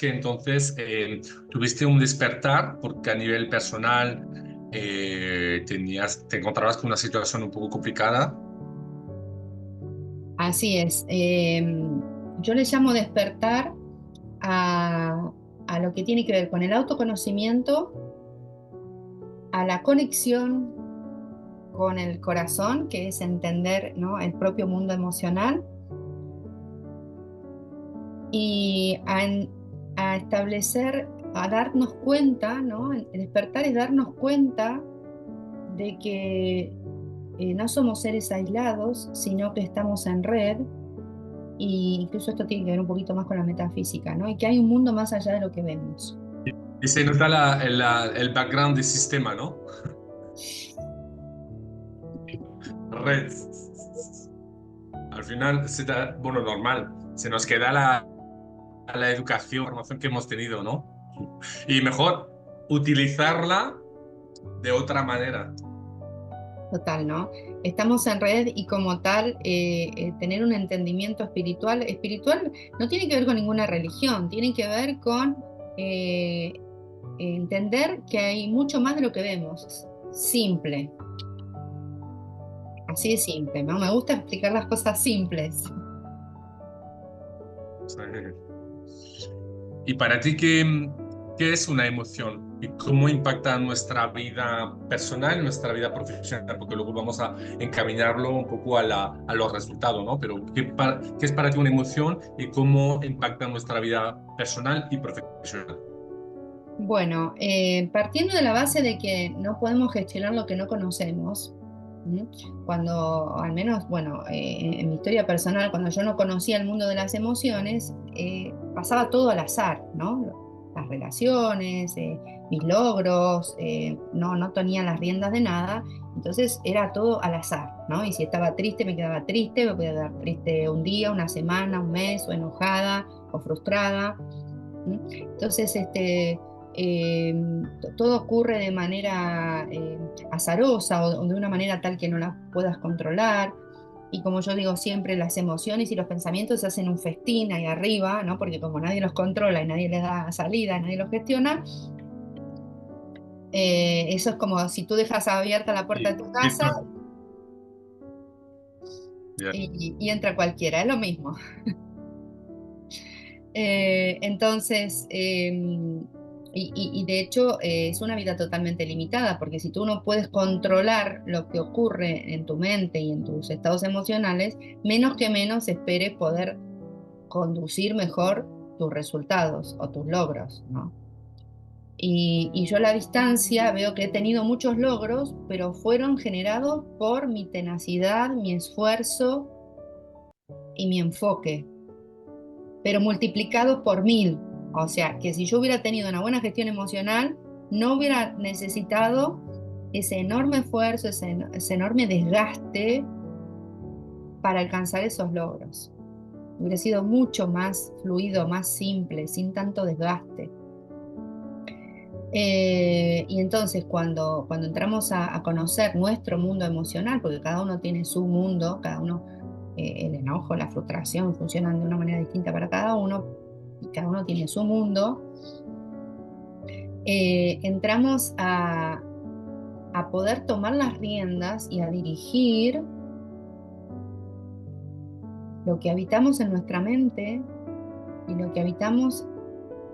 que entonces tuviste un despertar porque a nivel personal te encontrabas con una situación un poco complicada. Así es. Yo le llamo despertar a, a lo que tiene que ver con el autoconocimiento, a la conexión con el corazón, que es entender, ¿no?, el propio mundo emocional, y a establecer, a darnos cuenta, ¿no? El despertar es darnos cuenta de que no somos seres aislados, sino que estamos en red, y incluso esto tiene que ver un poquito más con la metafísica, ¿no? Y que hay un mundo más allá de lo que vemos. Y se nota el background del sistema, ¿no? Red. Al final, bueno, normal, se nos queda la educación, la formación que hemos tenido, ¿no? Y mejor utilizarla de otra manera. Total, ¿no? Estamos en red y como tal, tener un entendimiento espiritual, espiritual no tiene que ver con ninguna religión, tiene que ver con eh, entender que hay mucho más de lo que vemos. Simple, así de simple, ¿no? Me gusta explicar las cosas simples. ¿Y para ti qué es una emoción? ¿Y cómo impacta nuestra vida personal, nuestra vida profesional? Porque luego vamos a encaminarlo un poco a los resultados, ¿no? Pero ¿qué es para ti una emoción y cómo impacta nuestra vida personal y profesional? Bueno, partiendo de la base de que no podemos gestionar lo que no conocemos, ¿m? Cuando, al menos, bueno, en mi historia personal, cuando yo no conocía el mundo de las emociones, pasaba todo al azar, ¿no? Las relaciones, mis logros, no tenía las riendas de nada, entonces era todo al azar, ¿no? Y si estaba triste, me quedaba triste, me podía quedar triste un día, una semana, un mes, o enojada, o frustrada. ¿M? Entonces, eh, todo ocurre de manera azarosa o de una manera tal que no la puedas controlar. Y como yo digo siempre, las emociones y los pensamientos se hacen un festín ahí arriba, ¿no? Porque como nadie los controla y nadie les da salida, nadie los gestiona, eso es como si tú dejas abierta la puerta de tu Y casa ya. y entra cualquiera, es lo mismo. Entonces, y de hecho es una vida totalmente limitada, porque si tú no puedes controlar lo que ocurre en tu mente y en tus estados emocionales, menos que menos esperes poder conducir mejor tus resultados o tus logros, ¿no? Y yo a la distancia veo que he tenido muchos logros, pero fueron generados por mi tenacidad, mi esfuerzo y mi enfoque, pero multiplicado por 1000. O sea, que si yo hubiera tenido una buena gestión emocional, no hubiera necesitado ese enorme esfuerzo, ese enorme desgaste para alcanzar esos logros. Hubiera sido mucho más fluido, más simple, sin tanto desgaste. Y entonces cuando entramos a conocer nuestro mundo emocional, porque cada uno tiene su mundo, cada uno, el enojo, la frustración funcionan de una manera distinta para cada uno, y cada uno tiene su mundo, entramos a poder tomar las riendas y a dirigir lo que habitamos en nuestra mente y lo que habitamos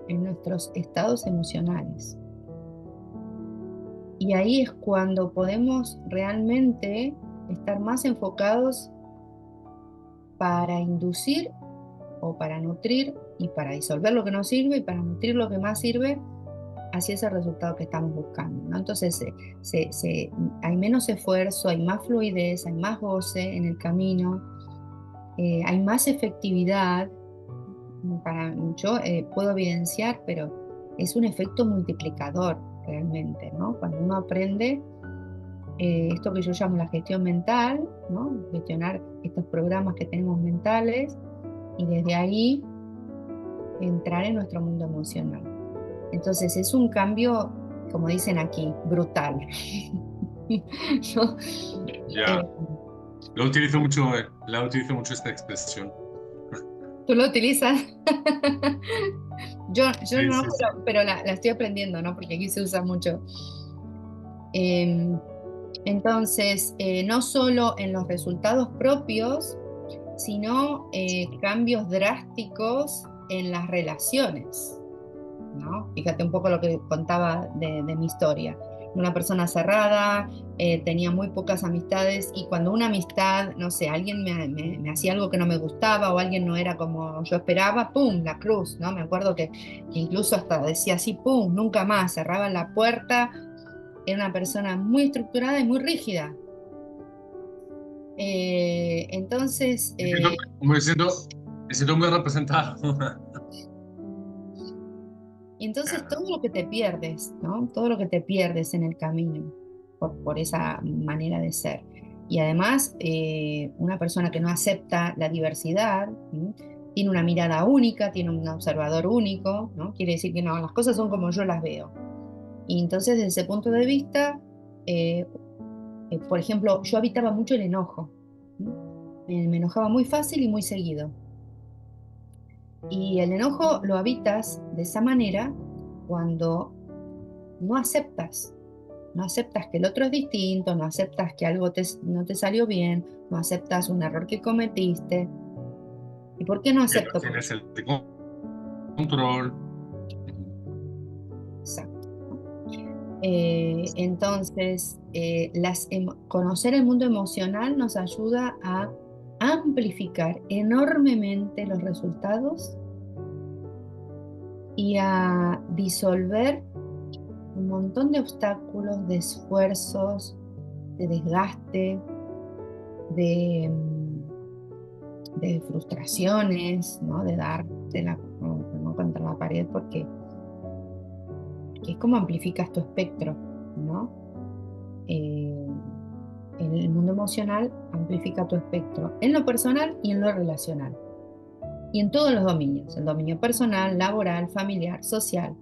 en nuestros estados emocionales. Y ahí es cuando podemos realmente estar más enfocados para inducir o para nutrir y para disolver lo que no sirve y para nutrir lo que más sirve hacia ese resultado que estamos buscando, ¿no? Entonces hay menos esfuerzo, hay más fluidez, hay más goce en el camino, hay más efectividad. Yo puedo evidenciar, pero es un efecto multiplicador realmente, ¿no? Cuando uno aprende esto que yo llamo la gestión mental, ¿no? Gestionar estos programas que tenemos mentales y desde ahí entrar en nuestro mundo emocional. Entonces es un cambio, como dicen aquí, brutal. ¿No? Eh, Ya. La utilizo mucho esta expresión. ¿Tú lo utilizas? Yo Sí, no, sí, sí. pero la estoy aprendiendo, ¿no? Porque aquí se usa mucho. Eh, entonces, no solo en los resultados propios, sino cambios drásticos en las relaciones, ¿no? Fíjate un poco lo que contaba de mi historia. Una persona cerrada, tenía muy pocas amistades y cuando una amistad, no sé, alguien me hacía algo que no me gustaba o alguien no era como yo esperaba, ¡pum! La cruz, ¿no? Me acuerdo que incluso hasta decía así, ¡pum! Nunca más, cerraba la puerta. Era una persona muy estructurada y muy rígida. Entonces, Me siento muy representado. y entonces todo lo que te pierdes, ¿no? Todo lo que te pierdes en el camino por esa manera de ser. Y además, una persona que no acepta la diversidad, ¿sí? Tiene una mirada única, tiene un observador único, ¿no? Quiere decir que no, las cosas son como yo las veo. Y entonces, desde ese punto de vista, eh, por ejemplo, yo habitaba mucho el enojo, ¿sí? Me enojaba muy fácil y muy seguido. Y el enojo lo habitas de esa manera cuando no aceptas, no aceptas que el otro es distinto, no aceptas que algo no te salió bien, no aceptas un error que cometiste. ¿Y por qué no Que no acepto? tienes el control. Exacto. Entonces, conocer el mundo emocional nos ayuda a amplificar enormemente los resultados y a disolver un montón de obstáculos, de esfuerzos, de desgaste, de, de frustraciones, ¿no? De darte ¿no? contra la pared, porque es como amplificas tu espectro, ¿no? Eh, en el mundo emocional amplifica tu espectro, en lo personal y en lo relacional. Y en todos los dominios, el dominio personal, laboral, familiar, social.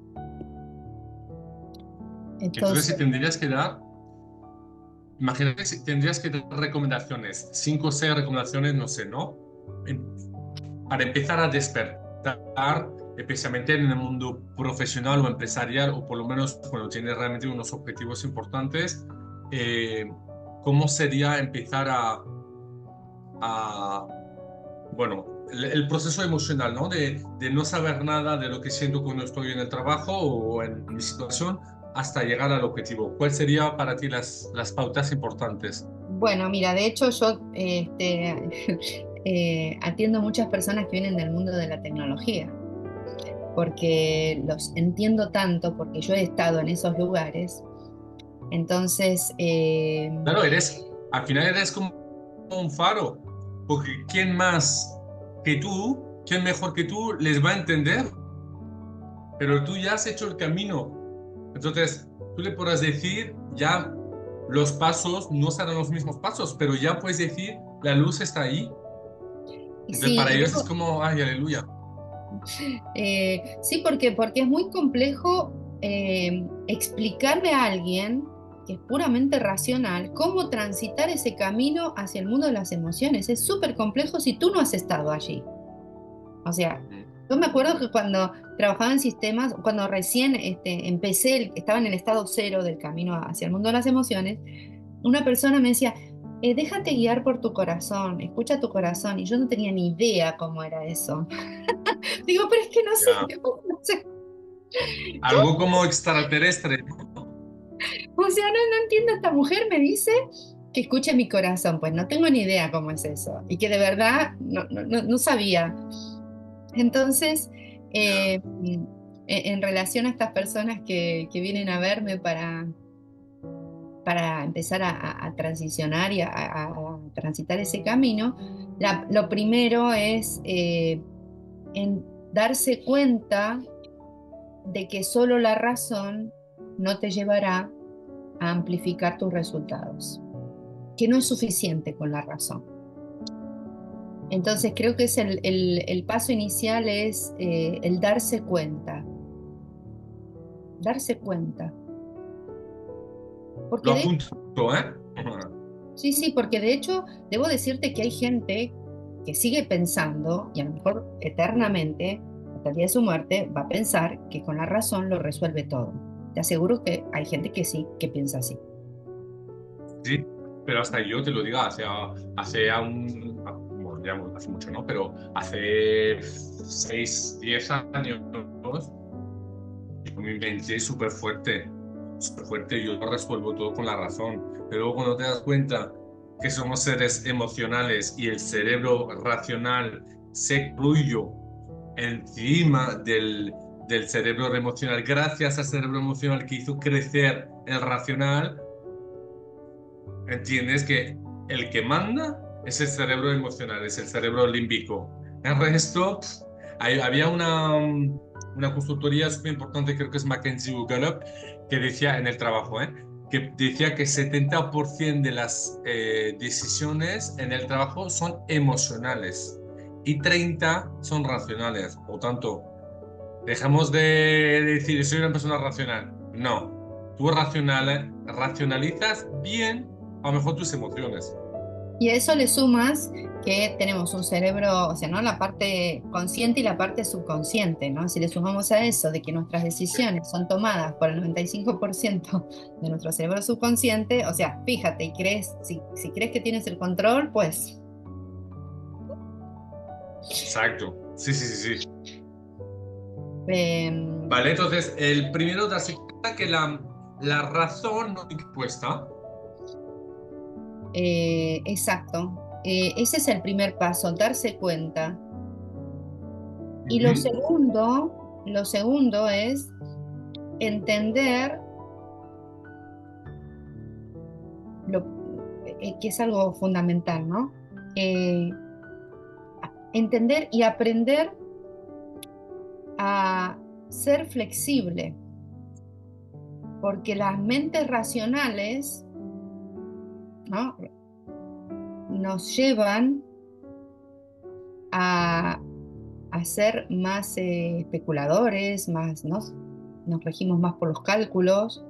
Entonces, Entonces, si tendrías que dar, imagínate si tendrías que dar recomendaciones, 5 o 6 recomendaciones, no sé, ¿no? En- para empezar a despertar, especialmente en el mundo profesional o empresarial, o por lo menos cuando tienes realmente unos objetivos importantes, eh, ¿cómo sería empezar a bueno, el proceso emocional, ¿no? De no saber nada de lo que siento cuando estoy en el trabajo o en mi situación hasta llegar al objetivo? ¿Cuál sería para ti las pautas importantes? bueno, mira, de hecho yo atiendo muchas personas que vienen del mundo de la tecnología, porque los entiendo tanto, porque yo he estado en esos lugares. Entonces, Claro, al final eres como un faro, porque ¿quién más que tú, quién mejor que tú les va a entender? Pero tú ya has hecho el camino. Entonces, tú le podrás decir, ya los pasos no serán los mismos pasos, pero ya puedes decir, la luz está ahí. y Entonces, sí, para ellos es como, ay, aleluya. sí, porque es muy complejo explicarle a alguien que es puramente racional cómo transitar ese camino hacia el mundo de las emociones. Es súper complejo si tú no has estado allí. O sea, Ujú. yo me acuerdo que cuando trabajaba en sistemas, cuando recién empecé, estaba en el estado cero del camino hacia el mundo de las emociones, una persona me decía, déjate guiar por tu corazón, escucha tu corazón, y yo no tenía ni idea cómo era eso. Digo, pero es que no sé, Ya. no sé, Algo como extraterrestre. o sea, no entiendo, esta mujer me dice que escuche mi corazón, pues no tengo ni idea cómo es eso, y que de verdad no sabía. Entonces, Ya. en relación a estas personas que vienen a verme para empezar a transicionar y a transitar ese camino, lo primero es en darse cuenta de que solo la razón no te llevará a amplificar tus resultados, que no es suficiente con la razón. Entonces creo que es el paso inicial es el darse cuenta. Porque Lo de, apunto, ¿eh? sí, sí, porque de hecho debo decirte que hay gente que sigue pensando, y a lo mejor eternamente, hasta el día de su muerte, va a pensar que con la razón lo resuelve todo. Te aseguro que hay gente que sí, que piensa así. Sí, pero hasta yo te lo digo, bueno, ya hace mucho, ¿no? Pero hace 6 10 años, yo mi mente es súper fuerte, yo lo resuelvo todo con la razón. Pero luego cuando te das cuenta que somos seres emocionales y el cerebro racional se excluyó encima del cerebro emocional, gracias al cerebro emocional que hizo crecer el racional, entiendes que el que manda es el cerebro emocional, es el cerebro límbico. El resto, había una consultoría súper importante, creo que es McKinsey o Gallup, que decía en el trabajo, que decía que 70% de las decisiones en el trabajo son emocionales y 30 son racionales. Por tanto, dejamos de decir soy una persona racional. No, tú racionalizas bien a lo mejor tus emociones. Y a eso le sumas que tenemos un cerebro, o sea, ¿no? La parte consciente y la parte subconsciente, ¿no? Si le sumamos a eso de que nuestras decisiones son tomadas por el 95% de nuestro cerebro subconsciente, o sea, fíjate y crees, si crees que tienes el control, pues Exacto. Sí, sí, sí, sí. em, Vale, entonces el primero darse cuenta que la razón no está impuesta. exacto. Ese es el primer paso, darse cuenta. Y Ujú. lo segundo es entender lo, que es algo fundamental, ¿no? Eh, Entender y aprender a ser flexible, porque las mentes racionales, ¿no? Nos llevan a, a ser más especuladores, más, ¿no? Nos regimos más por los cálculos,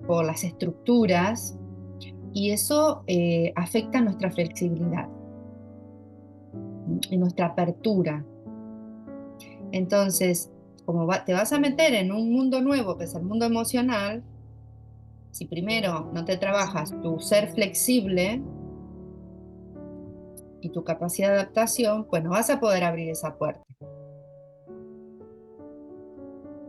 por las estructuras, y eso afecta nuestra flexibilidad y nuestra apertura. Entonces, como te vas a meter en un mundo nuevo, que es el mundo emocional, si primero no te trabajas tu ser flexible y tu capacidad de adaptación, pues no vas a poder abrir esa puerta.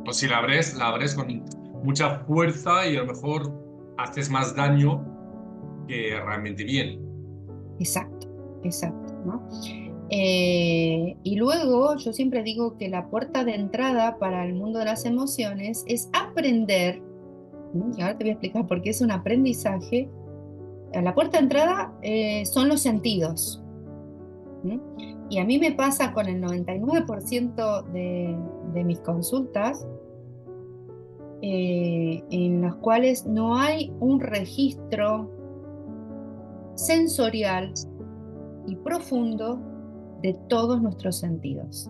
Pues si la abres con mucha fuerza y a lo mejor haces más daño que realmente bien. Exacto, exacto, ¿no? Y luego yo siempre digo que la puerta de entrada para el mundo de las emociones es aprender, ¿no? Y ahora te voy a explicar por qué es un aprendizaje. La puerta de entrada son los sentidos. ¿Mm? Y a mí me pasa con el 99% de mis consultas en las cuales no hay un registro sensorial y profundo de todos nuestros sentidos,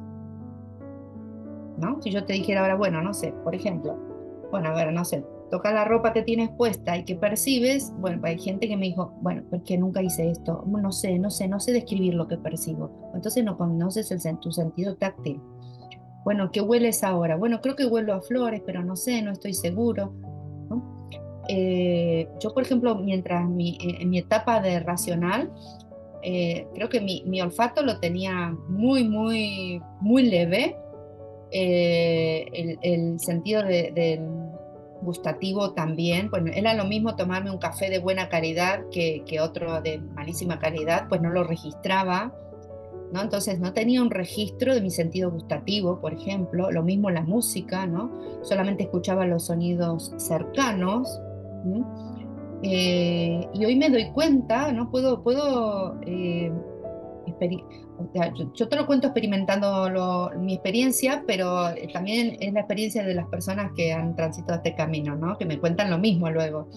¿no? Si yo te dijera ahora, bueno, no sé, por ejemplo, bueno, a ver, no sé, toca la ropa que tienes puesta y que percibes, bueno, hay gente que me dijo, bueno, porque nunca hice esto, no sé describir lo que percibo, entonces no conoces tu sentido táctil. Bueno, ¿qué hueles ahora? Bueno, creo que huelo a flores, pero no sé, no estoy seguro, ¿no? Yo, por ejemplo, mientras en mi etapa de racional, creo que mi olfato lo tenía muy leve. El sentido del gustativo también, pues era lo mismo tomarme un café de buena calidad que otro de malísima calidad, pues no lo registraba, ¿no? Entonces no tenía un registro de mi sentido gustativo, por ejemplo, lo mismo la música, ¿no? Solamente escuchaba los sonidos cercanos, ¿no? Y hoy me doy cuenta, ¿no? Puedo o sea, yo te lo cuento experimentando mi experiencia, pero también es la experiencia de las personas que han transitado este camino, ¿no? Que me cuentan lo mismo luego.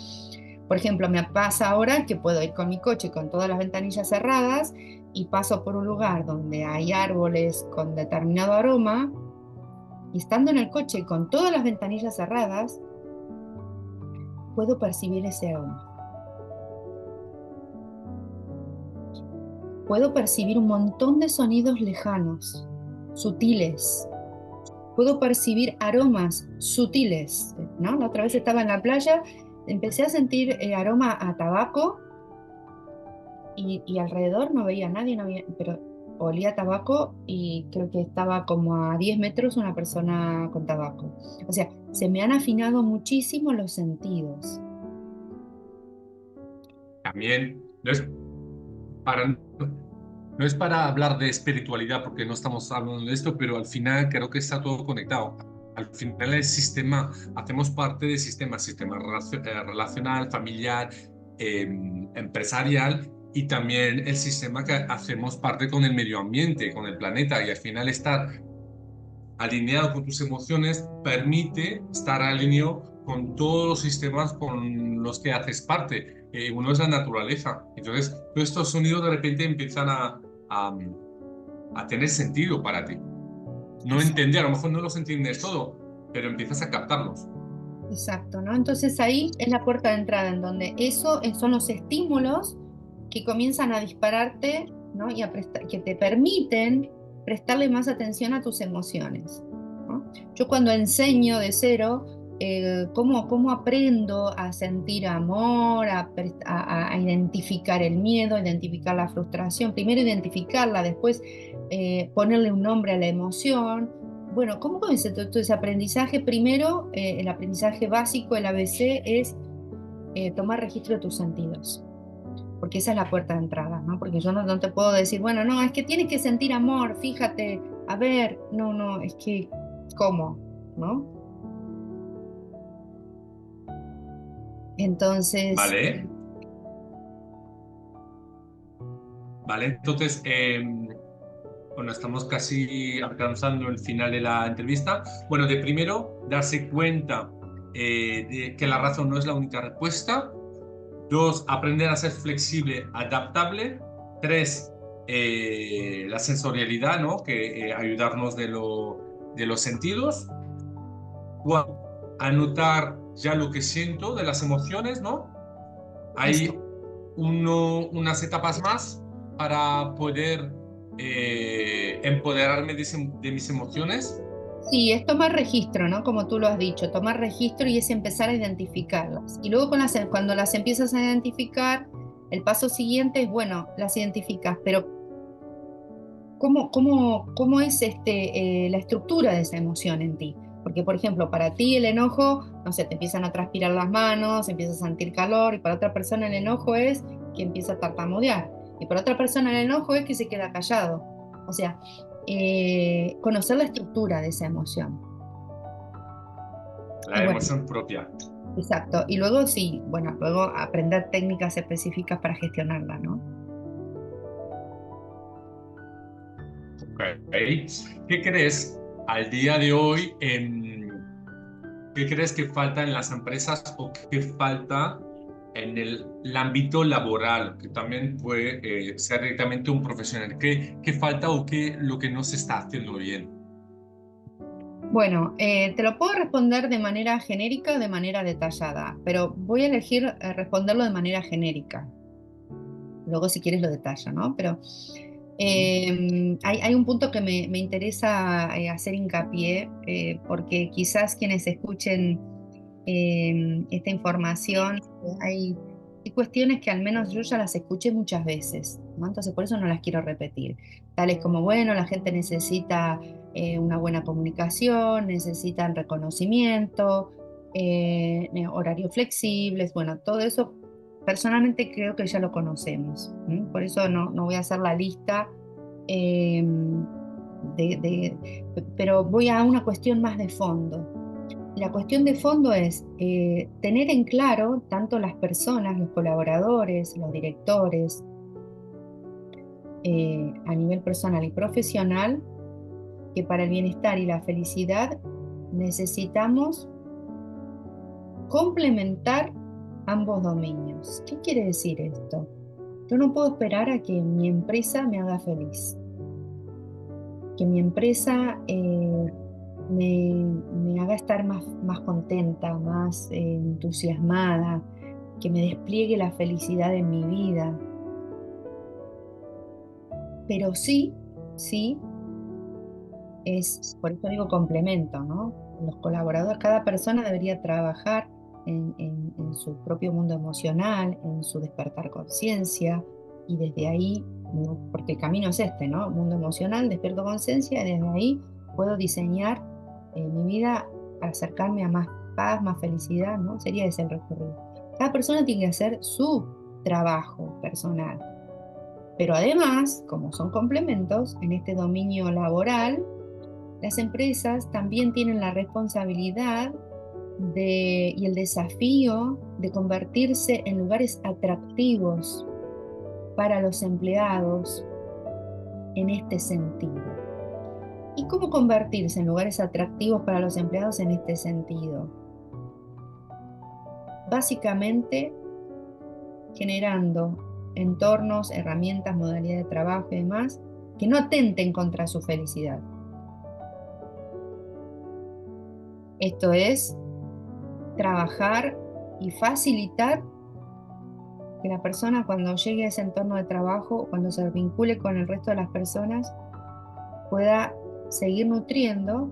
Por ejemplo, me pasa ahora que puedo ir con mi coche con todas las ventanillas cerradas y paso por un lugar donde hay árboles con determinado aroma y estando en el coche con todas las ventanillas cerradas, puedo percibir ese aroma. Puedo percibir un montón de sonidos lejanos, sutiles, puedo percibir aromas sutiles, ¿no? La otra vez estaba en la playa, empecé a sentir aroma a tabaco y alrededor no veía a nadie, no había, pero olía a tabaco y creo que estaba como a 10 metros una persona con tabaco. O sea, se me han afinado muchísimo los sentidos. También para, no es para hablar de espiritualidad, porque no estamos hablando de esto, pero al final creo que está todo conectado. Al final el sistema, hacemos parte del sistema, relacional, familiar, empresarial, y también el sistema que hacemos parte con el medio ambiente, con el planeta, y al final estar alineado con tus emociones permite estar alineado con todos los sistemas con los que haces parte. Uno es la naturaleza. Entonces, todos estos sonidos de repente empiezan a, a tener sentido para ti. No Exacto, entender, a lo mejor no los entiendes todo, pero empiezas a captarlos. exacto, ¿no? Entonces ahí es la puerta de entrada en donde eso son los estímulos que comienzan a dispararte, ¿no? Y que te permiten prestarle más atención a tus emociones, ¿no? Yo cuando enseño de cero, cómo aprendo a sentir amor, a identificar el miedo, identificar la frustración, primero identificarla, después ponerle un nombre a la emoción. Bueno, ¿cómo comienza todo ese aprendizaje? Primero, el aprendizaje básico, el ABC, es tomar registro de tus sentidos, porque esa es la puerta de entrada, ¿no? Porque yo no te puedo decir, bueno, no, es que tienes que sentir amor, fíjate, a ver, no, no, es que, ¿cómo? ¿No? Entonces, ¿Vale? ¿Vale? Entonces, bueno, estamos casi alcanzando el final de la entrevista. Bueno, de primero, darse cuenta de que la razón no es la única respuesta. Dos, aprender a ser flexible, adaptable. Tres, la sensorialidad, ¿no? Que ayudarnos de los sentidos. Cuatro, anotar ya lo que siento de las emociones, ¿no? eso. Hay unas etapas más para poder empoderarme de mis emociones. Sí, es tomar registro, ¿no? Como tú lo has dicho, tomar registro y es empezar a identificarlas. Y luego cuando las empiezas a identificar, el paso siguiente es, bueno, las identificas, pero ¿cómo es la estructura de esa emoción en ti? Porque, por ejemplo, para ti el enojo, no sé, te empiezan a transpirar las manos, empiezas a sentir calor, y para otra persona el enojo es que empieza a tartamudear, y para otra persona el enojo es que se queda callado. O sea, conocer la estructura de esa emoción. Y La bueno, emoción propia. exacto. Y luego sí, bueno, luego aprender técnicas específicas para gestionarla, ¿no? Ok. ¿Qué crees al día de hoy? ¿Qué crees que falta en las empresas o qué falta en el ámbito laboral? Que también puede ser directamente un profesional. ¿Qué falta o qué lo que no se está haciendo bien? Bueno, te lo puedo responder de manera genérica o de manera detallada, pero voy a elegir responderlo de manera genérica. Luego, si quieres, lo detallo, ¿no? Pero hay un punto que me interesa hacer hincapié, porque quizás quienes escuchen esta información, hay cuestiones que al menos yo ya las escuché muchas veces, ¿no? Entonces, por eso no las quiero repetir. Tales como, bueno, la gente necesita una buena comunicación, necesitan reconocimiento, horarios flexibles, bueno, todo eso personalmente creo que ya lo conocemos. ¿M? Por eso no voy a hacer la lista, eh, pero voy a una cuestión más de fondo. La cuestión de fondo es tener en claro tanto las personas, los colaboradores, los directores, a nivel personal y profesional, que para el bienestar y la felicidad necesitamos complementar ambos dominios. ¿Qué quiere decir esto? Yo no puedo esperar a que mi empresa me haga feliz, que mi empresa me haga estar más contenta, más entusiasmada, que me despliegue la felicidad en mi vida. Pero sí, sí, por eso digo complemento, ¿no? Los colaboradores, cada persona debería trabajar en su propio mundo emocional, en su despertar conciencia, y desde ahí, ¿no? Porque el camino es este, ¿no? Mundo emocional, despierto conciencia, y desde ahí puedo diseñar mi vida para acercarme a más paz, más felicidad, ¿no? Sería ese el recorrido. Cada persona tiene que hacer su trabajo personal, pero además, como son complementos en este dominio laboral, las empresas también tienen la responsabilidad y el desafío de convertirse en lugares atractivos para los empleados en este sentido. ¿Y cómo convertirse en lugares atractivos para los empleados en este sentido? Básicamente generando entornos, herramientas, modalidades de trabajo y demás que no atenten contra su felicidad. Esto es trabajar y facilitar que la persona cuando llegue a ese entorno de trabajo, cuando se vincule con el resto de las personas, pueda seguir nutriendo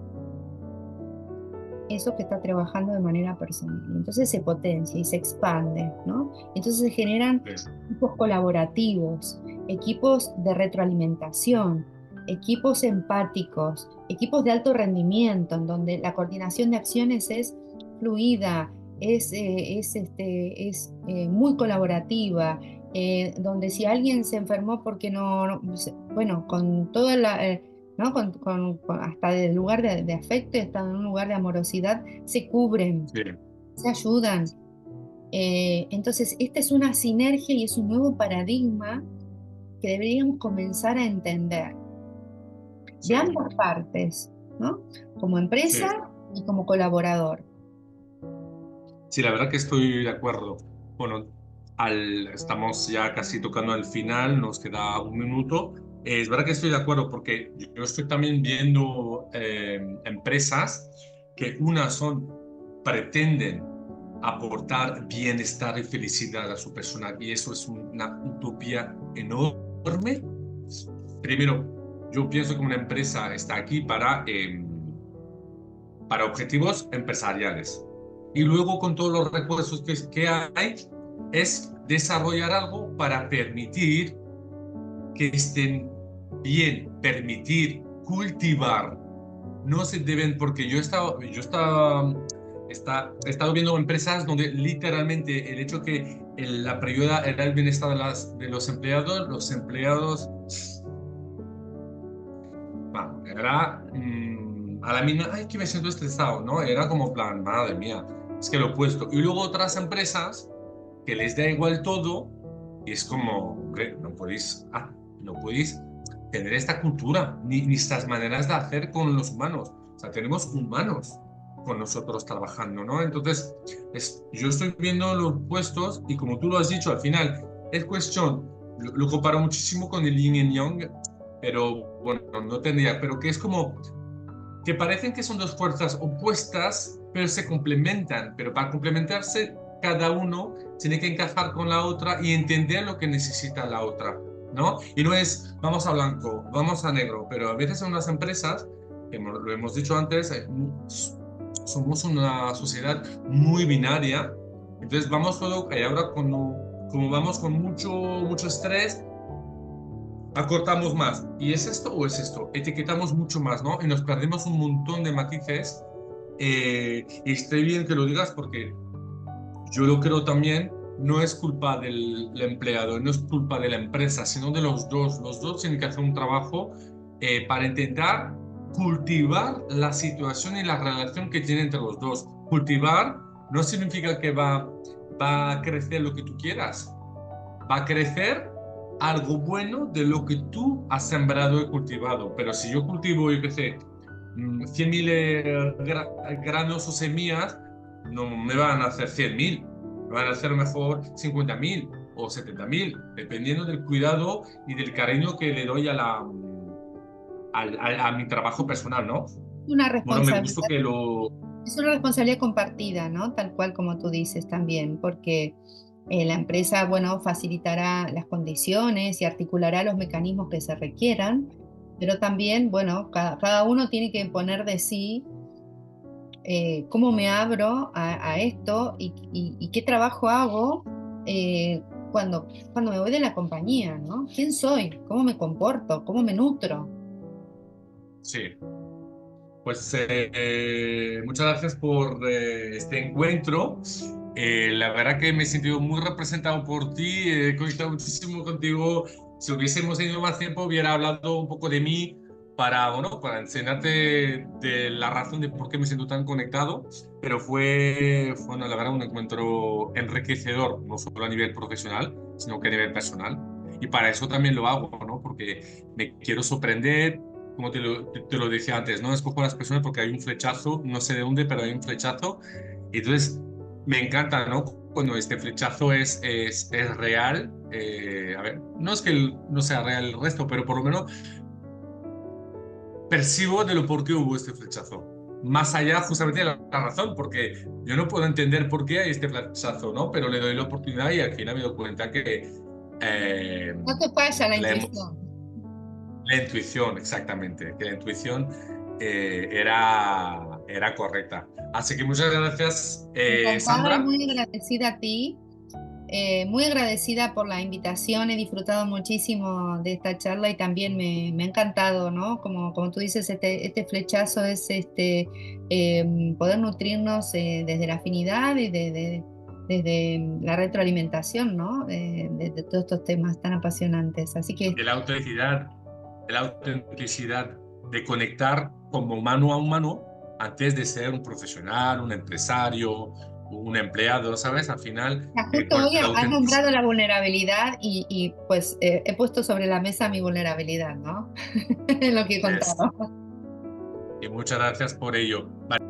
eso que está trabajando de manera personal. Entonces se potencia y se expande, ¿no? Entonces se generan equipos colaborativos, equipos de retroalimentación, equipos empáticos, equipos de alto rendimiento, en donde la coordinación de acciones es fluida, es muy colaborativa, donde si alguien se enfermó porque bueno, con toda la... ¿no? Hasta del lugar de afecto y hasta en un lugar de amorosidad, se cubren, Sí, se ayudan. Entonces, esta es una sinergia y es un nuevo paradigma que deberíamos comenzar a entender de sí, ambas partes, ¿no? Como sí. empresa y como colaborador. Sí, la verdad que estoy de acuerdo. Bueno, estamos ya casi tocando al final, nos queda un minuto. Es verdad que estoy de acuerdo porque yo estoy también viendo empresas que unas pretenden aportar bienestar y felicidad a su personal y eso es una utopía enorme. Primero, yo pienso que una empresa está aquí para objetivos empresariales. Y luego con todos los recursos que hay, es desarrollar algo para permitir que estén bien, permitir cultivar. No se deben, porque he estado viendo empresas donde literalmente el hecho que la prioridad era el bienestar de los empleados era a la mina, ay, que me siento estresado, ¿no? Era como plan, madre mía, es que lo he puesto. Y luego otras empresas que les da igual todo y es como, hombre, no podéis tener esta cultura ni estas maneras de hacer con los humanos. O sea, tenemos humanos con nosotros trabajando, ¿no? Entonces, yo estoy viendo los puestos y como tú lo has dicho, al final es cuestión, lo comparo muchísimo con el yin y yang, pero bueno, no tendría, pero que es como que parecen que son dos fuerzas opuestas, pero se complementan, pero para complementarse, cada uno tiene que encajar con la otra y entender lo que necesita la otra, ¿no? Y no es vamos a blanco, vamos a negro, pero a veces en unas empresas, lo hemos dicho antes, somos una sociedad muy binaria, entonces vamos todo, y ahora como vamos con mucho estrés, acortamos más. ¿Y es esto o es esto? Etiquetamos mucho más, ¿no? Y nos perdemos un montón de matices. Y estoy bien que lo digas porque yo lo creo también, no es culpa del empleado, no es culpa de la empresa, sino de los dos. Los dos tienen que hacer un trabajo para intentar cultivar la situación y la relación que tienen entre los dos. Cultivar no significa que va a crecer lo que tú quieras, va a crecer algo bueno de lo que tú has sembrado y cultivado. Pero si yo cultivo, yo qué sé, 100.000 granos o semillas, no me van a hacer 100.000, me van a hacer mejor 50.000 o 70.000, dependiendo del cuidado y del cariño que le doy a mi trabajo personal, ¿no? Una Bueno, me gustó responsabilidad, que lo... es una responsabilidad compartida, ¿no? Tal cual como tú dices también, porque la empresa, bueno, facilitará las condiciones y articulará los mecanismos que se requieran, pero también, bueno, cada uno tiene que poner de sí cómo me abro a esto y qué trabajo hago eh, cuando me voy de la compañía, ¿no? ¿Quién soy? ¿Cómo me comporto? ¿Cómo me nutro? Sí. Pues muchas gracias por este encuentro. La verdad que me he sentido muy representado por ti, he conectado muchísimo contigo. Si hubiésemos tenido más tiempo, hubiera hablado un poco de mí para, bueno, para enseñarte de la razón de por qué me siento tan conectado, pero bueno, la verdad, un encuentro enriquecedor, no solo a nivel profesional, sino que a nivel personal. Y para eso también lo hago, ¿no? Porque me quiero sorprender, como te lo decía antes, no escojo a las personas porque hay un flechazo, no sé de dónde, pero hay un flechazo. Y entonces me encanta, ¿no? Cuando este flechazo es real. A ver, no es que no sea real el resto, pero por lo menos percibo de lo por qué hubo este flechazo. Más allá justamente de la razón, porque yo no puedo entender por qué hay este flechazo, ¿no? Pero le doy la oportunidad y al final me doy cuenta que eh, No te falla la la, intuición. La intuición, exactamente, que la intuición era correcta. Así que muchas gracias, Encantada y Sandra. muy agradecida a ti. Muy agradecida por la invitación, he disfrutado muchísimo de esta charla y también me ha encantado, ¿no? Como tú dices, este flechazo es poder nutrirnos desde la afinidad y desde la retroalimentación, ¿no? De todos estos temas tan apasionantes. Así que De la autenticidad, de conectar como humano a humano antes de ser un profesional, un empresario, un empleado, ¿sabes? Al final, justo con hoy la has autenticidad. nombrado la vulnerabilidad y pues he puesto sobre la mesa mi vulnerabilidad, ¿no? En lo que he contado. Y muchas gracias por ello. Vale.